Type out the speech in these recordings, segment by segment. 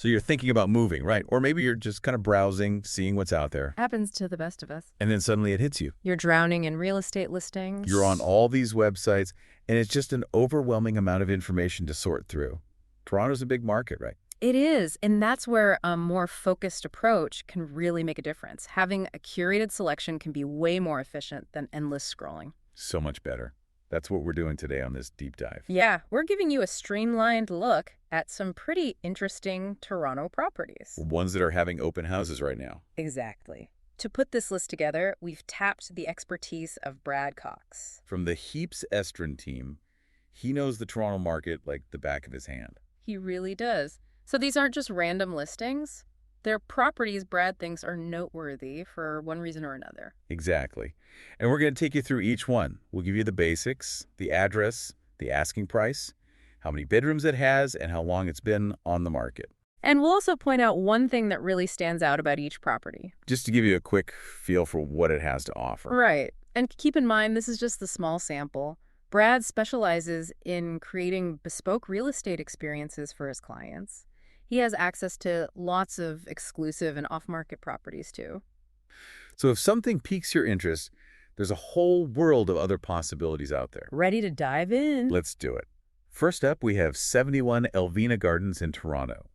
So you're thinking about moving, right? Or maybe you're just kind of browsing, seeing what's out there, Happens to the best of us. and then suddenly it hits you. You're drowning in real estate listings. You're on all these websites, and it's just an overwhelming amount of information to sort through. Toronto's a big market, right? It is, and that's where a more focused approach can really make a difference. Having a curated selection can be way more efficient than endless scrolling. So much better. That's what we're doing today on this deep dive. Yeah, we're giving you a streamlined look at some pretty interesting Toronto properties. Ones that are having open houses right now. Exactly. To put this list together, we've tapped the expertise of Brad Cox. From the Heaps Estrin team, he knows the Toronto market like the back of his hand. He really does. So these aren't just random listings. They're properties Brad thinks are noteworthy for one reason or another. Exactly. And we're going to take you through each one. We'll give you the basics, the address, the asking price, how many bedrooms it has, and how long it's been on the market. And we'll also point out one thing that really stands out about each property. Just to give you a quick feel for what it has to offer. Right. And keep in mind, this is just the small sample. Brad specializes in creating bespoke real estate experiences for his clients. He has access to lots of exclusive and off-market properties, too. So if something piques your interest, there's a whole world of other possibilities out there. Ready to dive in? Let's do it. First up, we have 71 Elvina Gardens in Toronto.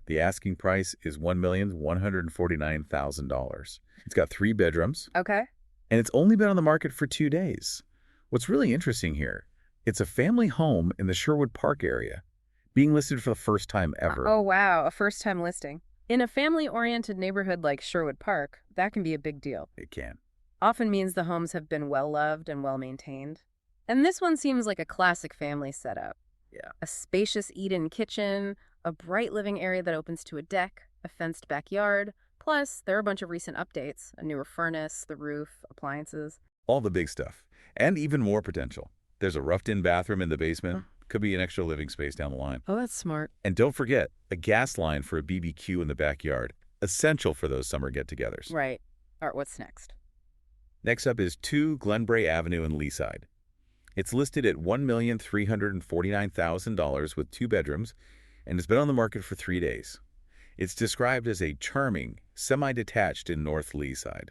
The asking price is $1,149,000. It's got 3 bedrooms, Okay. and it's only been on the market for 2 days. What's really interesting here, it's a family home in the Sherwood Park area, being listed for the first time ever. Oh, wow. A first-time listing. In a family-oriented neighborhood like Sherwood Park, that can be a big deal. It can. Often means the homes have been well-loved and well-maintained. And this one seems like a classic family setup. Yeah. A spacious eat-in kitchen, a bright living area that opens to a deck, a fenced backyard. Plus, there are a bunch of recent updates, a newer furnace, the roof, appliances. All the big stuff. And even more potential. There's a roughed-in bathroom in the basement. Could be an extra living space down the line. Oh, that's smart. And don't forget, a gas line for a BBQ in the backyard. Essential for those summer get-togethers. Right. All right, what's next? Next up is 2 Glenbrae Avenue in Leaside. It's listed at $1,349,000 with 2 bedrooms, and it's been on the market for 3 days. It's described as a charming, semi-detached in North Leaside,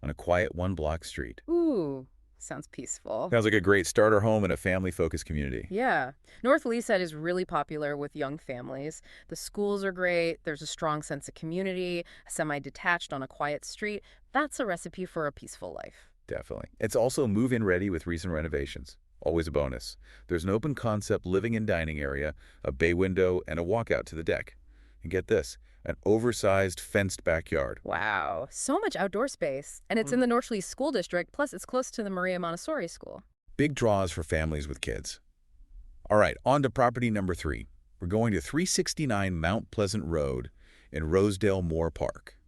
on a quiet one-block street. Ooh, sounds peaceful. Sounds like a great starter home in a family-focused community. Yeah. North Leaside is really popular with young families. The schools are great. There's a strong sense of community, semi-detached on a quiet street. That's a recipe for a peaceful life. Definitely. It's also move-in ready with recent renovations. Always a bonus. There's an open concept living and dining area, a bay window, and a walkout to the deck. And get this, an oversized fenced backyard. Wow. So much outdoor space. And it's in the North Lease School District, plus it's close to the Maria Montessori School. Big draws for families with kids. All right, on to property number 3. We're going to 369 Mount Pleasant Road in Rosedale Moore Park.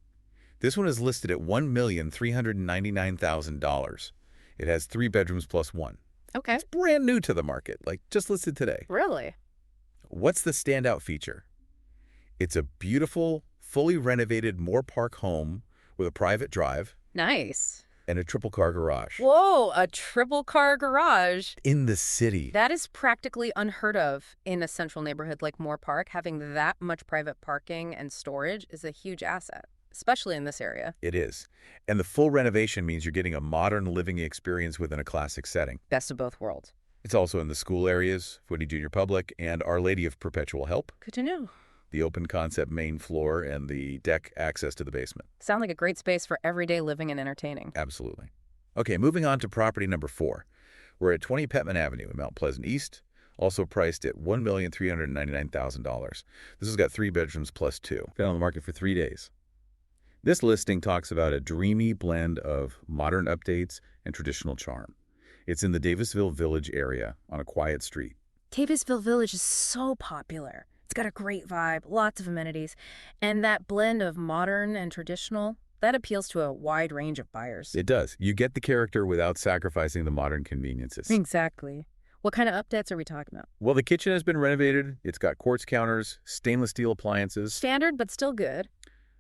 This one is listed at $1,399,000. It has 3 bedrooms plus 1. Okay. It's brand new to the market, like just listed today. Really? What's the standout feature? It's a beautiful, fully renovated Moore Park home with a private drive Nice. and a triple-car garage. Whoa, a triple-car garage. In the city. That is practically unheard of in a central neighborhood like Moore Park. Having that much private parking and storage is a huge asset, especially in this area. It is. And the full renovation means you're getting a modern living experience within a classic setting. Best of both worlds. It's also in the school areas, Footy Junior Public, and Our Lady of Perpetual Help, Good to know. the open concept main floor, and the deck access to the basement. Sound like a great space for everyday living and entertaining. Absolutely. Okay, moving on to property number 4. We're at 20 Petman Avenue in Mount Pleasant East, also priced at $1,399,000. This has got 3 bedrooms plus 2. Been on the market for 3 days. This listing talks about a dreamy blend of modern updates and traditional charm. It's in the Davisville Village area on a quiet street. Davisville Village is so popular. It's got a great vibe, lots of amenities, and that blend of modern and traditional, that appeals to a wide range of buyers. It does. You get the character without sacrificing the modern conveniences. Exactly. What kind of updates are we talking about? Well, the kitchen has been renovated. It's got quartz counters, stainless steel appliances. Standard, but still good.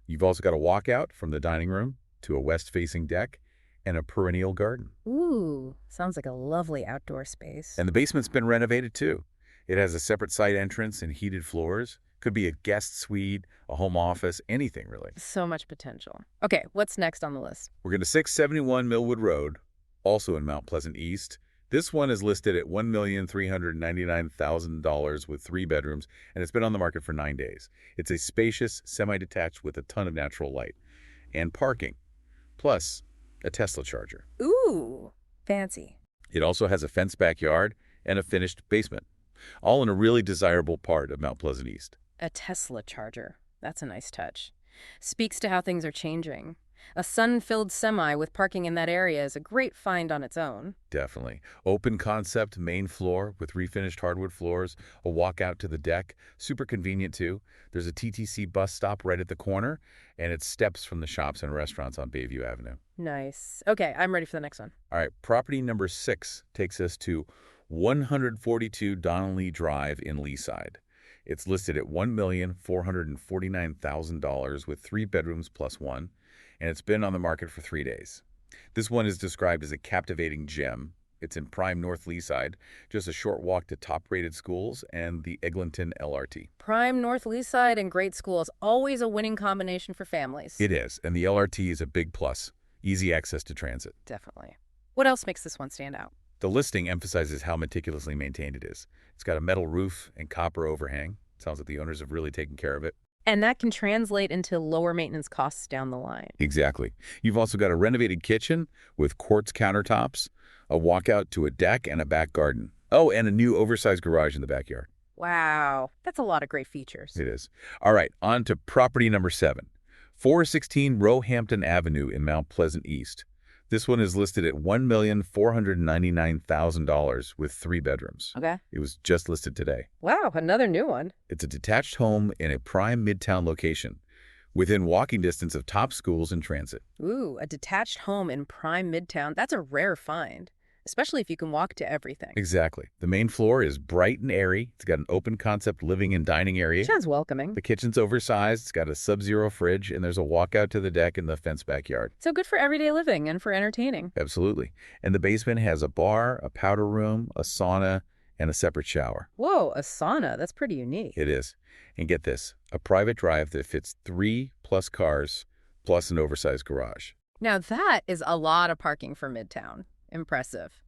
You've also got a walkout from the dining room to a west-facing deck and a perennial garden. Ooh, sounds like a lovely outdoor space. And the basement's been renovated too. It has a separate side entrance and heated floors, Could be a guest suite, a home office, anything really. So much potential. Okay, what's next on the list? We're going to 671 Millwood Road, also in Mount Pleasant East. This one is listed at $1,399,000 with 3 bedrooms, and it's been on the market for 9 days. It's a spacious, semi-detached with a ton of natural light and parking, plus a Tesla charger. Ooh, fancy. It also has a fenced backyard and a finished basement, all in a really desirable part of Mount Pleasant East. A Tesla charger. That's a nice touch. Speaks to how things are changing. A sun-filled semi with parking in that area is a great find on its own. Definitely. Open concept main floor with refinished hardwood floors, a walkout to the deck. Super convenient too. There's a TTC bus stop right at the corner, and it's steps from the shops and restaurants on Bayview Avenue. Nice. Okay, I'm ready for the next one. All right, property number 6 takes us to 142 Donnelly Drive in Leaside. It's listed at $1,449,000 with 3 bedrooms plus 1, and it's been on the market for 3 days. This one is described as a captivating gem. It's in prime North Leaside, just a short walk to top-rated schools and the Eglinton LRT. Prime North Leaside and great schools, always a winning combination for families. It is, and the LRT is a big plus. Easy access to transit. Definitely. What else makes this one stand out? The listing emphasizes how meticulously maintained it is. It's got a metal roof and copper overhang. Sounds like the owners have really taken care of it. And that can translate into lower maintenance costs down the line. Exactly. You've also got a renovated kitchen with quartz countertops, a walkout to a deck, and a back garden. Oh, and a new oversized garage in the backyard. Wow, that's a lot of great features. It is. All right, on to property number 7. 416 Roehampton Avenue in Mount Pleasant East. This one is listed at $1,499,000 with 3 bedrooms. Okay. It was just listed today. Wow, another new one. It's a detached home in a prime midtown location, within walking distance of top schools and transit. Ooh, a detached home in prime Midtown. That's a rare find, especially if you can walk to everything. Exactly. The main floor is bright and airy. It's got an open concept living and dining area. Sounds welcoming. The kitchen's oversized. It's got a sub-zero fridge, and there's a walkout to the deck in the fenced backyard. So good for everyday living and for entertaining. Absolutely. And the basement has a bar, a powder room, a sauna, and a separate shower. Whoa, a sauna. That's pretty unique. It is. And get this, a private drive that fits 3+ cars, plus an oversized garage. Now that is a lot of parking for Midtown. Impressive.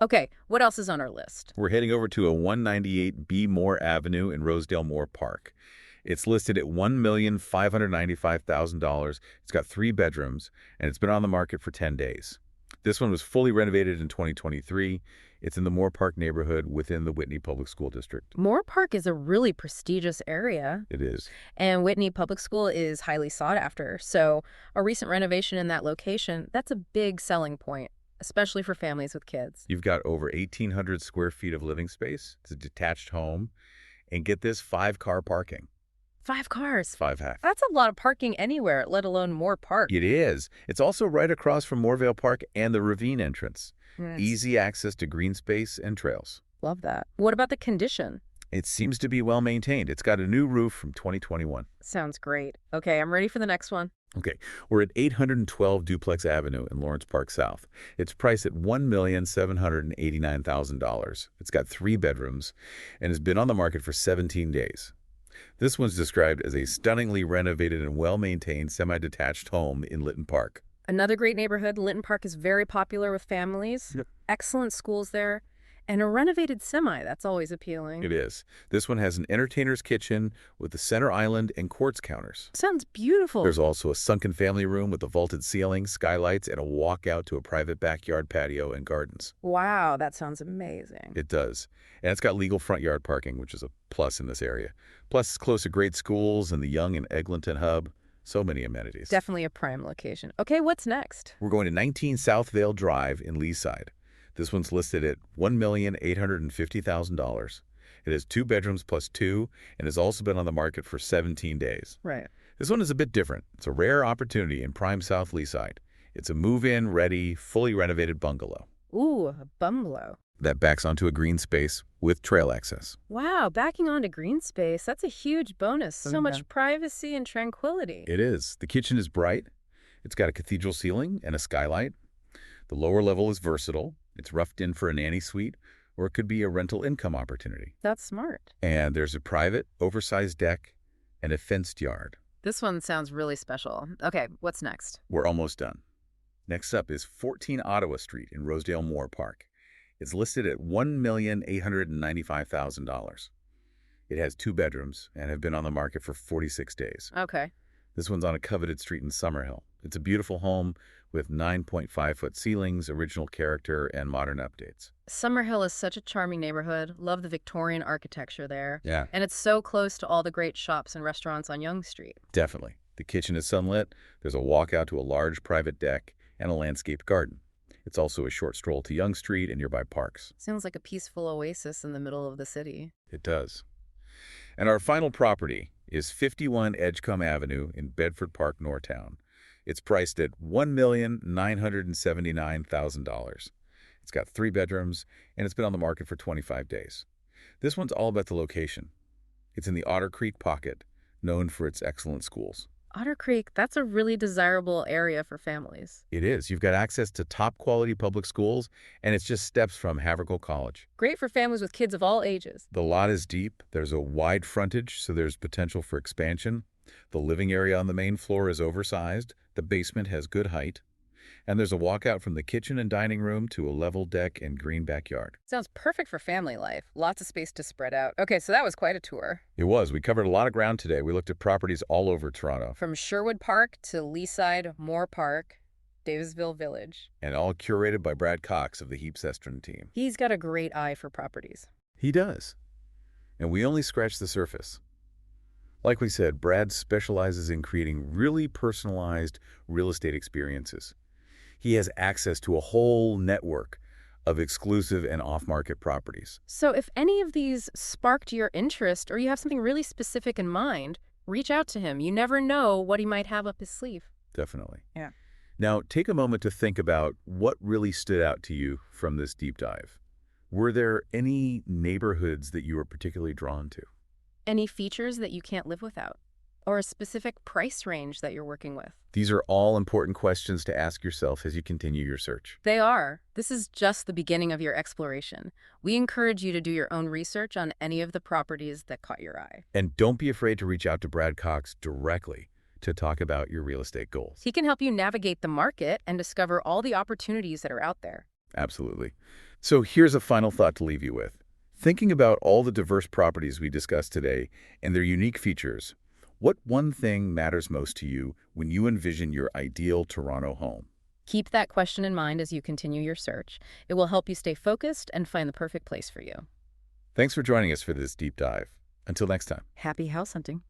Okay, what else is on our list? We're heading over to a 198 B. Moore Avenue in Rosedale Moore Park. It's listed at $1,595,000. It's got 3 bedrooms, and it's been on the market for 10 days. This one was fully renovated in 2023. It's in the Moore Park neighborhood within the Whitney Public School District. Moore Park is a really prestigious area, It is. and Whitney Public School is highly sought after. So a recent renovation in that location, that's a big selling point, especially for families with kids. You've got over 1,800 square feet of living space. It's a detached home. And get this, 5-car parking. 5 cars. 5 half. That's a lot of parking anywhere, let alone Moore Park. It is. It's also right across from Moorvale Park and the ravine entrance. Yes. Easy access to green space and trails. Love that. What about the condition? It seems to be well maintained. It's got a new roof from 2021. Sounds great. Okay, I'm ready for the next one. Okay, we're at 812 Duplex Avenue in Lawrence Park South. It's priced at $1,789,000. It's got 3 bedrooms and has been on the market for 17 days. This one's described as a stunningly renovated and well-maintained semi-detached home in Lytton Park. Another great neighborhood. Lytton Park is very popular with families. Yep. Excellent schools there. And a renovated semi. That's always appealing. It is. This one has an entertainer's kitchen with a center island and quartz counters. Sounds beautiful. There's also a sunken family room with a vaulted ceiling, skylights, and a walkout to a private backyard patio and gardens. Wow, that sounds amazing. It does. And it's got legal front yard parking, which is a plus in this area. Plus, it's close to great schools and the Young and Eglinton hub. So many amenities. Definitely a prime location. Okay, what's next? We're going to 19 Southvale Drive in Leaside. This one's listed at $1,850,000. It has 2 bedrooms plus 2 and has also been on the market for 17 days. Right. This one is a bit different. It's a rare opportunity in prime South Leaside. It's a move-in, ready, fully renovated bungalow Ooh, a bungalow. that backs onto a green space with trail access. Wow, backing onto green space. That's a huge bonus. So much privacy and tranquility. It is. The kitchen is bright. It's got a cathedral ceiling and a skylight. The lower level is versatile. It's roughed in for a nanny suite or it could be a rental income opportunity. That's smart. And there's a private, oversized deck and a fenced yard. This one sounds really special. Okay, what's next? We're almost done. Next up is 14 Ottawa Street in Rosedale Moore Park. It's listed at $1,895,000. It has 2 bedrooms and have been on the market for 46 days. Okay. This one's on a coveted street in Summerhill. It's a beautiful home with 9.5-foot ceilings, original character, and modern updates. Summerhill is such a charming neighborhood. Love the Victorian architecture there. Yeah, And it's so close to all the great shops and restaurants on Yonge Street. definitely. The kitchen is sunlit, there's a walkout to a large private deck, and a landscaped garden. It's also a short stroll to Yonge Street and nearby parks. Sounds like a peaceful oasis in the middle of the city. It does. And our final property is 51 Edgecombe Avenue in Bedford Park, Norristown. It's priced at $1,979,000. It's got 3 bedrooms, and it's been on the market for 25 days. This one's all about the location. It's in the Otter Creek Pocket, known for its excellent schools. Otter Creek, that's a really desirable area for families. It is. You've got access to top-quality public schools, and it's just steps from Havergal College. Great for families with kids of all ages. The lot is deep. There's a wide frontage, so there's potential for expansion. The living area on the main floor is oversized. The basement has good height. And there's a walkout from the kitchen and dining room to a level deck and green backyard. Sounds perfect for family life. Lots of space to spread out. Okay, so that was quite a tour. It was. We covered a lot of ground today. We looked at properties all over Toronto, From Sherwood Park to Leaside, Moore Park, Davisville Village. and all curated by Brad Cox of the Heaps Estrin team. He's got a great eye for properties. He does. And we only scratched the surface. Like we said, Brad specializes in creating really personalized real estate experiences. He has access to a whole network of exclusive and off-market properties. So if any of these sparked your interest or you have something really specific in mind, reach out to him. You never know what he might have up his sleeve. Definitely. Yeah. Now, take a moment to think about what really stood out to you from this deep dive. Were there any neighborhoods that you were particularly drawn to? Any features that you can't live without? Or a specific price range that you're working with? These are all important questions to ask yourself as you continue your search. They are. This is just the beginning of your exploration. We encourage you to do your own research on any of the properties that caught your eye. And don't be afraid to reach out to Brad Cox directly to talk about your real estate goals. He can help you navigate the market and discover all the opportunities that are out there. Absolutely. So here's a final thought to leave you with. Thinking about all the diverse properties we discussed today and their unique features, what one thing matters most to you when you envision your ideal Toronto home? Keep that question in mind as you continue your search. It will help you stay focused and find the perfect place for you. Thanks for joining us for this deep dive. Until next time. Happy house hunting.